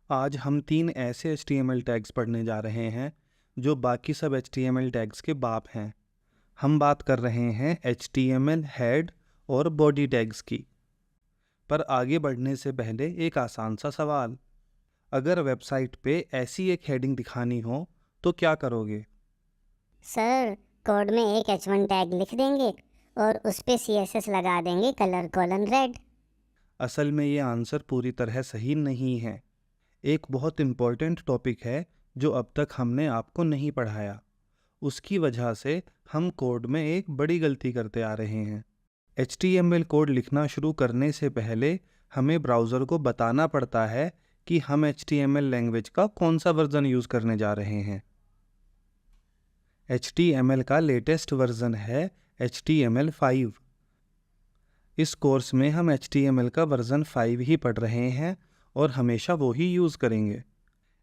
आज हम 3 ऐसे HTML टैग्स पढ़ने जा रहे हैं जो बाकी सब HTML टैग्स के बाप हैं। हम बात कर रहे हैं HTML हेड और बॉडी टैग्स की। पर आगे बढ़ने से पहले एक आसान सा सवाल, अगर वेबसाइट पे ऐसी एक हेडिंग दिखानी हो तो क्या करोगे? सर, कोड में एक H1 टैग लिख देंगे और उस पे CSS लगा देंगे कलर कोलन रेड। असल में ये आंसर पूरी तरह सही नहीं है। एक बहुत इम्पोर्टेंट टॉपिक है जो अब तक हमने आपको नहीं पढ़ाया। उसकी वजह से हम कोड में एक बड़ी गलती करते आ रहे हैं। HTML कोड लिखना शुरू करने से पहले हमें ब्राउज़र को बताना पड़ता है कि हम HTML लैंग्वेज का कौन सा वर्ज़न यूज़ करने जा रहे हैं। HTML का लेटेस्ट वर्ज़न है HTML5। इस कोर्स में हम HTML का वर्ज़न 5 ही पढ़ रहे हैं और हमेशा वो ही यूज़ करेंगे।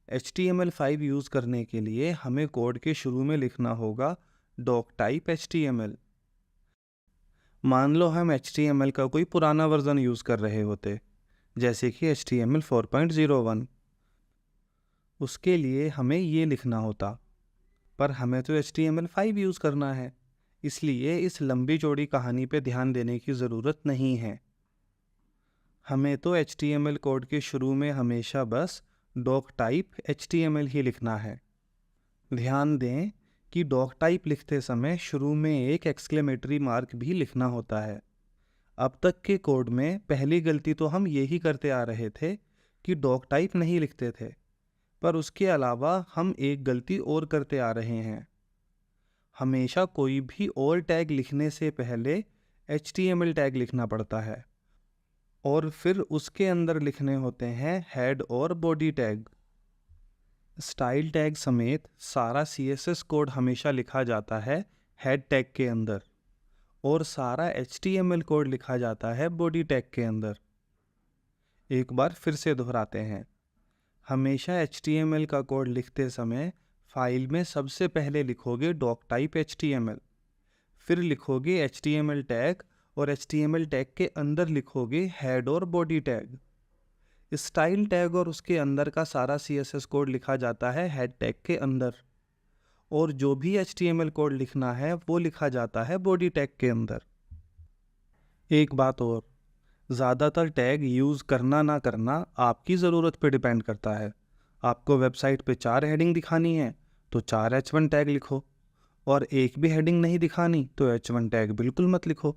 HTML5 यूज़ करने के लिए हमें कोड के शुरू में लिखना होगा doctype HTML। मान लो हम HTML का कोई पुराना वर्ज़न यूज़ कर रहे होते, जैसे कि HTML 4.01। उसके लिए हमें ये लिखना होता, पर हमें तो HTML5 यूज़ करना है, इसलिए इस लंबी चौड़ी कहानी पे ध्यान देने की ज़रूरत नहीं है। हमें तो HTML कोड के शुरू में हमेशा बस doctype HTML ही लिखना है। ध्यान दें कि doctype लिखते समय शुरू में एक एक्सक्लेमेटरी मार्क भी लिखना होता है। अब तक के कोड में पहली गलती तो हम यही करते आ रहे थे कि doctype नहीं लिखते थे, पर उसके अलावा हम एक गलती और करते आ रहे हैं। हमेशा कोई भी और टैग लिखने से पहले HTML टैग लिखना पड़ता है और फिर उसके अंदर लिखने होते हैं हेड और बॉडी टैग। स्टाइल टैग समेत सारा CSS कोड हमेशा लिखा जाता है हेड टैग के अंदर और सारा HTML कोड लिखा जाता है बॉडी टैग के अंदर। एक बार फिर से दोहराते हैं, हमेशा HTML का कोड लिखते समय फाइल में सबसे पहले लिखोगे doctype HTML, फिर लिखोगे HTML टैग और HTML टैग के अंदर लिखोगे हेड और बॉडी टैग। स्टाइल टैग और उसके अंदर का सारा CSS कोड लिखा जाता है हेड टैग के अंदर और जो भी HTML कोड लिखना है वो लिखा जाता है बॉडी टैग के अंदर। एक बात और, ज़्यादातर टैग यूज़ करना ना करना आपकी ज़रूरत पे डिपेंड करता है। आपको वेबसाइट पे 4 हेडिंग दिखानी है तो 4 H1 टैग लिखो, और एक भी हेडिंग नहीं दिखानी तो H1 टैग बिल्कुल मत लिखो।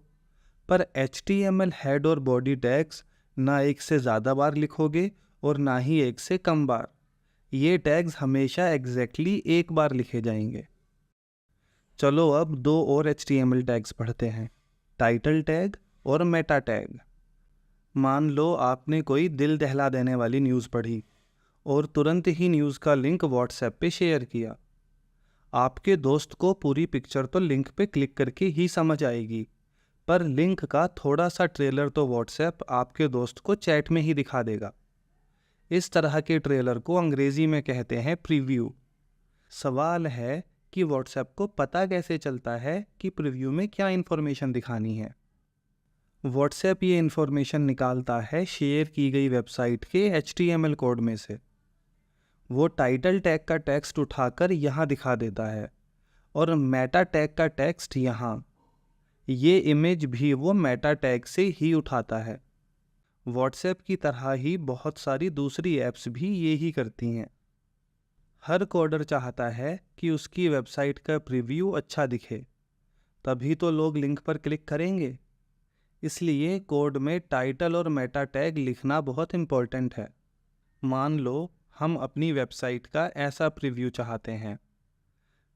पर HTML हेड और बॉडी टैग्स ना एक से ज़्यादा बार लिखोगे और ना ही एक से कम बार। ये टैग्स हमेशा एग्जैक्टली एक बार लिखे जाएंगे। चलो अब 2 और HTML टैग्स पढ़ते हैं, टाइटल टैग और मेटा टैग। मान लो आपने कोई दिल दहला देने वाली न्यूज़ पढ़ी और तुरंत ही न्यूज़ का लिंक व्हाट्सएप पे शेयर किया। आपके दोस्त को पूरी पिक्चर तो लिंक पे क्लिक करके ही समझ आएगी, पर लिंक का थोड़ा सा ट्रेलर तो व्हाट्सएप आपके दोस्त को चैट में ही दिखा देगा। इस तरह के ट्रेलर को अंग्रेजी में कहते हैं प्रीव्यू। सवाल है कि व्हाट्सएप को पता कैसे चलता है कि प्रीव्यू में क्या इन्फॉर्मेशन दिखानी है। व्हाट्सएप ये इन्फॉर्मेशन निकालता है शेयर की गई वेबसाइट के HTML कोड में से। वो टाइटल टैग का टेक्स्ट उठाकर यहाँ दिखा देता है और मेटा टैग का टेक्स्ट यहाँ। ये इमेज भी वो मेटा टैग से ही उठाता है। व्हाट्सएप की तरह ही बहुत सारी दूसरी ऐप्स भी ये ही करती हैं। हर कोडर चाहता है कि उसकी वेबसाइट का प्रीव्यू अच्छा दिखे, तभी तो लोग लिंक पर क्लिक करेंगे। इसलिए कोड में टाइटल और मेटा टैग लिखना बहुत इम्पोर्टेंट है। मान लो हम अपनी वेबसाइट का ऐसा प्रीव्यू चाहते हैं।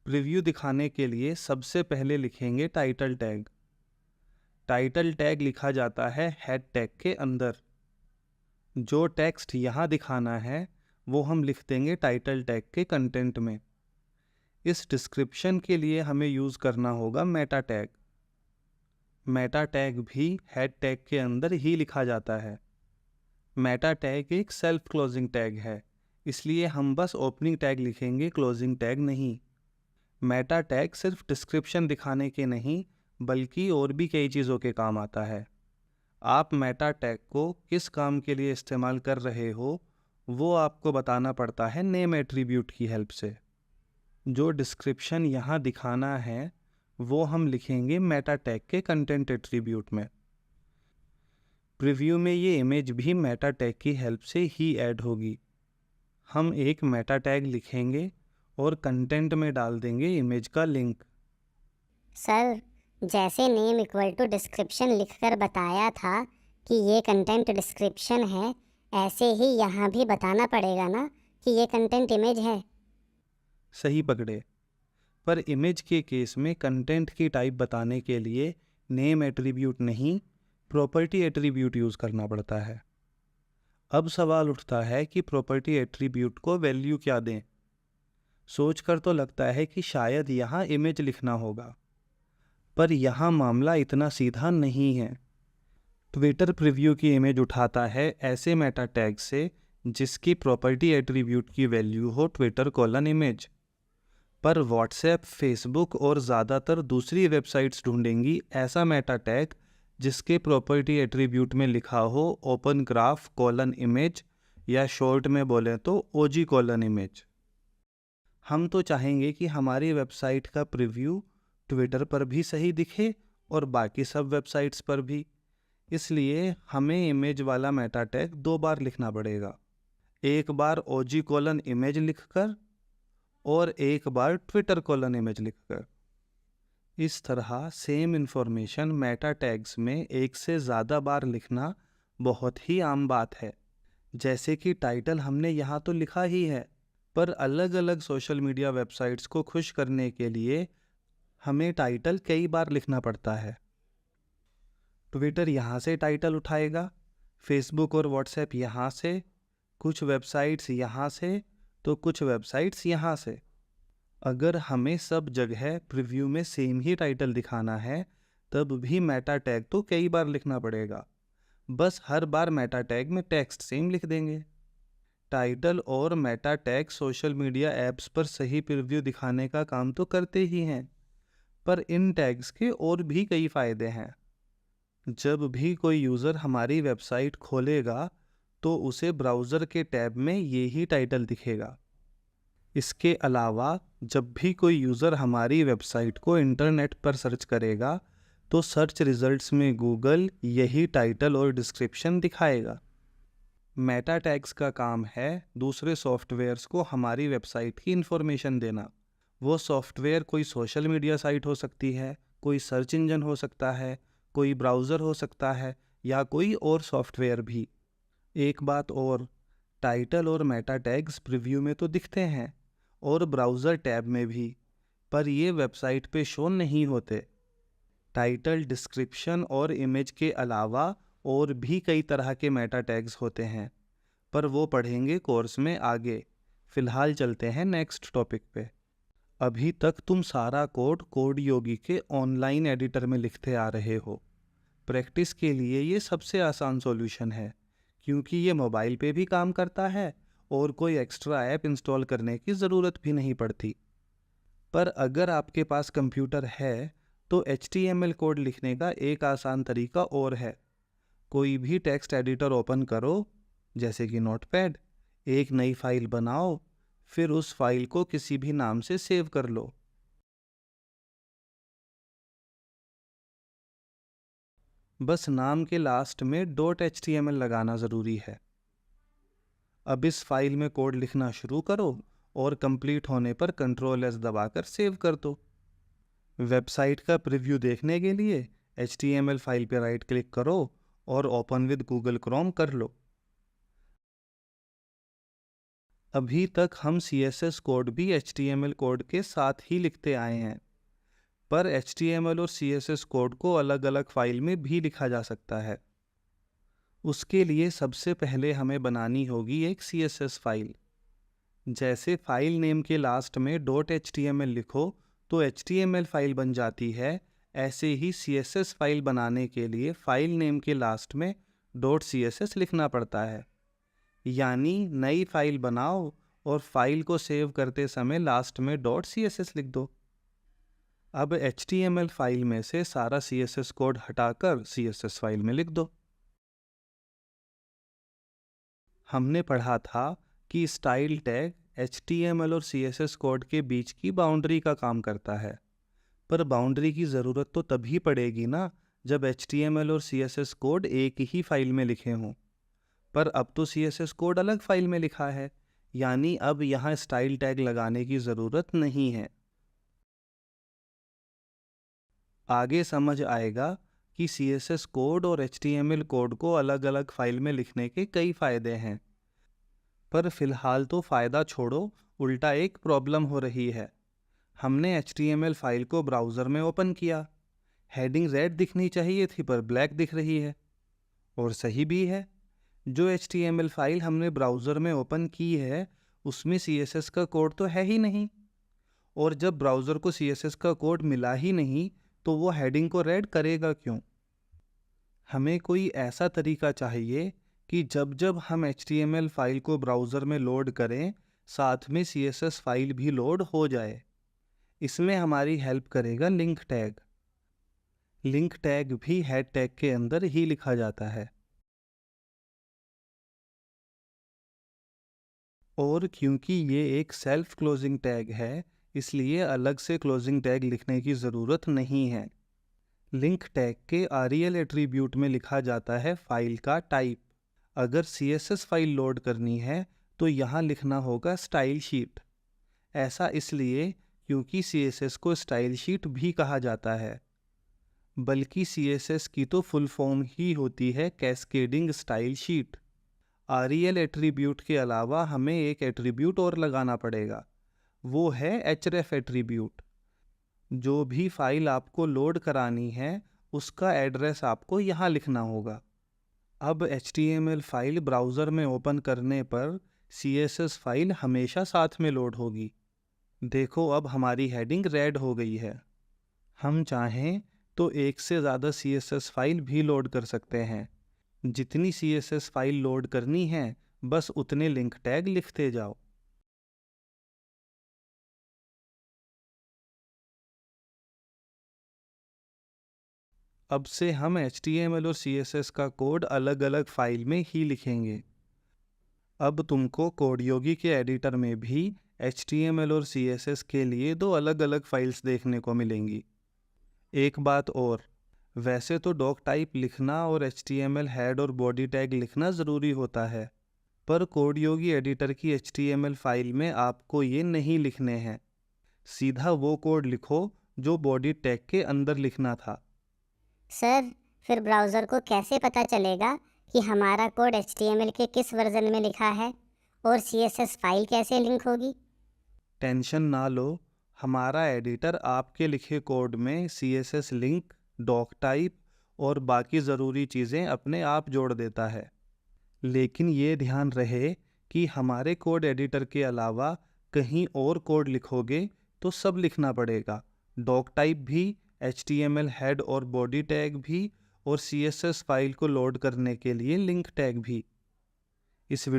प्रीव्यू दिखाने के लिए सबसे पहले लिखेंगे टाइटल टैग। टाइटल टैग लिखा जाता है हेड टैग के अंदर। जो टेक्स्ट यहाँ दिखाना है वो हम लिख देंगे टाइटल टैग के कंटेंट में। इस डिस्क्रिप्शन के लिए हमें यूज़ करना होगा मेटा टैग। मेटा टैग भी हेड टैग के अंदर ही लिखा जाता है। मेटा टैग एक सेल्फ क्लोजिंग टैग है, इसलिए हम बस ओपनिंग टैग लिखेंगे, क्लोजिंग टैग नहीं। मेटा टैग सिर्फ डिस्क्रिप्शन दिखाने के नहीं बल्कि और भी कई चीज़ों के काम आता है। आप मेटा टैग को किस काम के लिए इस्तेमाल कर रहे हो वो आपको बताना पड़ता है नेम एट्रीब्यूट की हेल्प से। जो डिस्क्रिप्शन यहाँ दिखाना है वो हम लिखेंगे मेटा टैग के कंटेंट एट्रीब्यूट में। प्रीव्यू में ये इमेज भी मेटा टैग की हेल्प से ही ऐड होगी। हम एक मेटा टैग लिखेंगे और कंटेंट में डाल देंगे इमेज का लिंक। सर, जैसे नेम इक्वल टू डिस्क्रिप्शन लिखकर बताया था कि ये कंटेंट डिस्क्रिप्शन है, ऐसे ही यहाँ भी बताना पड़ेगा ना कि ये कंटेंट इमेज है। सही पकड़े, पर इमेज के केस में कंटेंट की टाइप बताने के लिए नेम एट्रीब्यूट नहीं, प्रॉपर्टी एट्रीब्यूट यूज़ करना पड़ता है। अब सवाल उठता है कि प्रॉपर्टी एट्रीब्यूट को वैल्यू क्या दें। सोचकर तो लगता है कि शायद यहाँ इमेज लिखना होगा, पर यहाँ मामला इतना सीधा नहीं है। ट्विटर प्रीव्यू की इमेज उठाता है ऐसे मेटा टैग से जिसकी प्रॉपर्टी एट्रीब्यूट की वैल्यू हो Twitter:image, पर व्हाट्सएप, फेसबुक और ज़्यादातर दूसरी वेबसाइट्स ढूंढेंगी ऐसा मेटा टैग जिसके प्रॉपर्टी एट्रीब्यूट में लिखा हो OpenGraph:image या शॉर्ट में बोलें तो OG:image। हम तो चाहेंगे कि हमारी वेबसाइट का प्रीव्यू ट्विटर पर भी सही दिखे और बाकी सब वेबसाइट्स पर भी। इसलिए हमें इमेज वाला मेटा टैग 2 बार लिखना पड़ेगा, एक बार OG:image लिखकर और एक बार Twitter:image लिखकर। इस तरह सेम इन्फॉर्मेशन मेटा टैग्स में एक से ज़्यादा बार लिखना बहुत ही आम बात है। जैसे कि टाइटल हमने यहाँ तो लिखा ही है, पर अलग अलग सोशल मीडिया वेबसाइट्स को खुश करने के लिए हमें टाइटल कई बार लिखना पड़ता है। ट्विटर यहाँ से टाइटल उठाएगा, फेसबुक और व्हाट्सएप यहाँ से, कुछ वेबसाइट्स यहाँ से तो कुछ वेबसाइट्स यहाँ से। अगर हमें सब जगह प्रीव्यू में सेम ही टाइटल दिखाना है तब भी मेटा टैग तो कई बार लिखना पड़ेगा। बस हर बार मेटा टैग में टेक्स्ट सेम लिख देंगे। टाइटल और Meta tag social media apps पर सही प्रीव्यू दिखाने का काम तो करते ही हैं, पर इन टैग्स के और भी कई फ़ायदे हैं। जब भी कोई यूज़र हमारी वेबसाइट खोलेगा तो उसे ब्राउज़र के टैब में यही टाइटल दिखेगा। इसके अलावा जब भी कोई यूज़र हमारी वेबसाइट को इंटरनेट पर सर्च करेगा तो सर्च रिजल्ट्स में गूगल यही टाइटल और डिस्क्रिप्शन दिखाएगा। मेटा टैग्स का काम है दूसरे सॉफ्टवेयर्स को हमारी वेबसाइट की इन्फॉर्मेशन देना। वो सॉफ्टवेयर कोई सोशल मीडिया साइट हो सकती है, कोई सर्च इंजन हो सकता है, कोई ब्राउज़र हो सकता है या कोई और सॉफ्टवेयर भी। एक बात और, टाइटल और मेटा टैग्स प्रीव्यू में तो दिखते हैं और ब्राउज़र टैब में भी, पर ये वेबसाइट पे शो नहीं होते। टाइटल, डिस्क्रिप्शन और इमेज के अलावा और भी कई तरह के मेटा टैग्स होते हैं, पर वो पढ़ेंगे कोर्स में आगे। फ़िलहाल चलते हैं नेक्स्ट टॉपिक पे। अभी तक तुम सारा कोड योगी के ऑनलाइन एडिटर में लिखते आ रहे हो। प्रैक्टिस के लिए ये सबसे आसान सॉल्यूशन है क्योंकि ये मोबाइल पे भी काम करता है और कोई एक्स्ट्रा ऐप इंस्टॉल करने की ज़रूरत भी नहीं पड़ती। पर अगर आपके पास कंप्यूटर है तो HTML कोड लिखने का एक आसान तरीका और है। कोई भी टेक्स्ट एडिटर ओपन करो, जैसे कि नोटपैड, एक नई फाइल बनाओ, फिर उस फाइल को किसी भी नाम से सेव कर लो। बस नाम के लास्ट में .html लगाना ज़रूरी है। अब इस फाइल में कोड लिखना शुरू करो और कंप्लीट होने पर Ctrl+S दबाकर सेव कर दो। वेबसाइट का प्रीव्यू देखने के लिए HTML फाइल पर राइट क्लिक करो और ओपन विद गूगल क्रोम कर लो। अभी तक हम CSS कोड भी HTML कोड के साथ ही लिखते आए हैं, पर HTML और CSS कोड को अलग अलग फाइल में भी लिखा जा सकता है। उसके लिए सबसे पहले हमें बनानी होगी एक CSS फाइल। जैसे फाइल नेम के लास्ट में .html लिखो तो HTML फाइल बन जाती है, ऐसे ही CSS फाइल बनाने के लिए फाइल नेम के लास्ट में .css लिखना पड़ता है। यानी नई फाइल बनाओ और फाइल को सेव करते समय लास्ट में .css लिख दो। अब HTML फाइल में से सारा CSS कोड हटाकर CSS फाइल में लिख दो। हमने पढ़ा था कि स्टाइल टैग HTML और CSS कोड के बीच की बाउंड्री का काम करता है, पर बाउंड्री की ज़रूरत तो तभी पड़ेगी ना जब HTML और CSS कोड एक ही फाइल में लिखे हों। पर अब तो CSS कोड अलग फाइल में लिखा है, यानी अब यहाँ स्टाइल टैग लगाने की ज़रूरत नहीं है। आगे समझ आएगा कि CSS कोड और HTML कोड को अलग अलग फाइल में लिखने के कई फ़ायदे हैं। पर फिलहाल तो फ़ायदा छोड़ो, उल्टा एक प्रॉब्लम हो रही है। हमने HTML फाइल को ब्राउज़र में ओपन किया, हेडिंग रेड दिखनी चाहिए थी पर ब्लैक दिख रही है। और सही भी है, जो HTML फाइल हमने ब्राउज़र में ओपन की है उसमें CSS का कोड तो है ही नहीं, और जब ब्राउज़र को CSS का कोड मिला ही नहीं तो वो हेडिंग को रेड करेगा क्यों? हमें कोई ऐसा तरीका चाहिए कि जब जब हम HTML फाइल को ब्राउज़र में लोड करें, साथ में CSS फाइल भी लोड हो जाए। इसमें हमारी हेल्प करेगा लिंक टैग। लिंक टैग भी हेड टैग के अंदर ही लिखा जाता है। और क्योंकि ये एक सेल्फ क्लोजिंग टैग है, इसलिए अलग से क्लोजिंग टैग लिखने की ज़रूरत नहीं है। लिंक टैग के REL एट्रीब्यूट में लिखा जाता है फाइल का टाइप। अगर CSS फाइल लोड करनी है तो यहाँ लिखना होगा स्टाइल शीट। ऐसा इसलिए क्योंकि CSS को स्टाइल शीट भी कहा जाता है, बल्कि CSS की तो फुल फॉर्म ही होती है cascading style sheet. REL attribute के अलावा हमें एक एट्रीब्यूट और लगाना पड़ेगा, वो है href एट्रीब्यूट। जो भी फाइल आपको लोड करानी है उसका एड्रेस आपको यहाँ लिखना होगा। अब HTML फाइल ब्राउज़र में ओपन करने पर CSS फाइल हमेशा साथ में लोड होगी। देखो अब हमारी हेडिंग रेड हो गई है। हम चाहें तो एक से ज़्यादा CSS फाइल भी लोड कर सकते हैं। जितनी CSS फाइल लोड करनी है बस उतने लिंक टैग लिखते जाओ। अब से हम HTML और CSS का कोड अलग अलग फाइल में ही लिखेंगे। अब तुमको कोडयोगी के एडिटर में भी HTML और CSS के लिए दो अलग अलग फाइल्स देखने को मिलेंगी। एक बात और, वैसे तो डॉक टाइप लिखना और HTML हेड और बॉडी टैग लिखना ज़रूरी होता है, पर कोडयोगी एडिटर की HTML फाइल में आपको ये नहीं लिखने हैं। सीधा वो कोड लिखो जो बॉडी टैग के अंदर लिखना था। सर, फिर ब्राउज़र को कैसे पता चलेगा कि हमारा कोड HTML के किस वर्जन में लिखा है, और CSS फाइल कैसे लिंक होगी? टेंशन ना लो, हमारा एडिटर आपके लिखे कोड में CSS लिंक, डॉक टाइप और बाकी ज़रूरी चीज़ें अपने आप जोड़ देता है। लेकिन ये ध्यान रहे कि हमारे कोड एडिटर के अलावा कहीं और कोड लिखोगे तो सब लिखना पड़ेगा, डॉक टाइप भी, HTML हेड और बॉडी टैग भी, और CSS फाइल को लोड करने के लिए लिंक टैग भी। इस